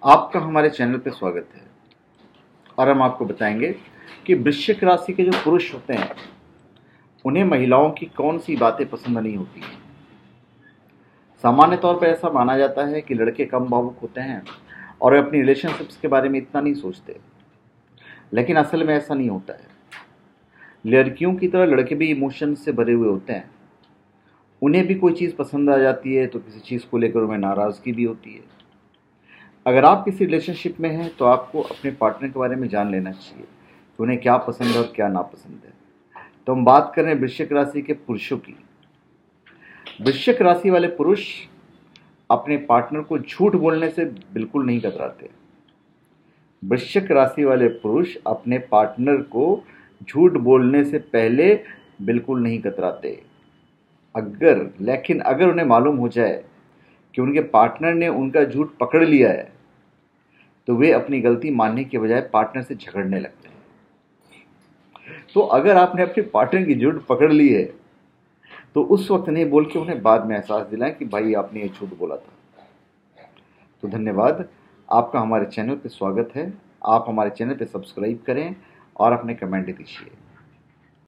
आपका हमारे चैनल पे स्वागत है और हम आपको बताएंगे कि वृश्चिक राशि के जो पुरुष होते हैं उन्हें महिलाओं की कौन सी बातें पसंद नहीं होती हैं। सामान्य तौर पर ऐसा माना जाता है कि लड़के कम भावुक होते हैं और वे अपनी रिलेशनशिप्स के बारे में इतना नहीं सोचते, लेकिन असल में ऐसा नहीं होता है। लड़कियों की तरह लड़के भी इमोशन से भरे हुए होते हैं। उन्हें भी कोई चीज़ पसंद आ जाती है तो किसी चीज़ को लेकर उन्हें नाराज़गी भी होती है। अगर आप किसी रिलेशनशिप में हैं तो आपको अपने पार्टनर के बारे में जान लेना चाहिए कि उन्हें क्या पसंद है और क्या नापसंद है। तो हम बात कर रहे हैं वृश्चिक राशि के पुरुषों की। वृश्चिक राशि वाले पुरुष अपने पार्टनर को झूठ बोलने से बिल्कुल नहीं कतराते। वृश्चिक राशि वाले पुरुष अपने पार्टनर को झूठ बोलने से पहले बिल्कुल नहीं कतराते। लेकिन अगर उन्हें मालूम हो जाए कि उनके पार्टनर ने उनका झूठ पकड़ लिया है तो वे अपनी गलती मानने के बजाय पार्टनर से झगड़ने लगते हैं। तो अगर आपने अपने पार्टनर की झूठ पकड़ ली है तो उस वक्त नहीं बोल के उन्हें बाद में एहसास दिलाएं कि भाई आपने ये झूठ बोला था। तो धन्यवाद, आपका हमारे चैनल पे स्वागत है। आप हमारे चैनल पे सब्सक्राइब करें और अपने कमेंट दीजिए।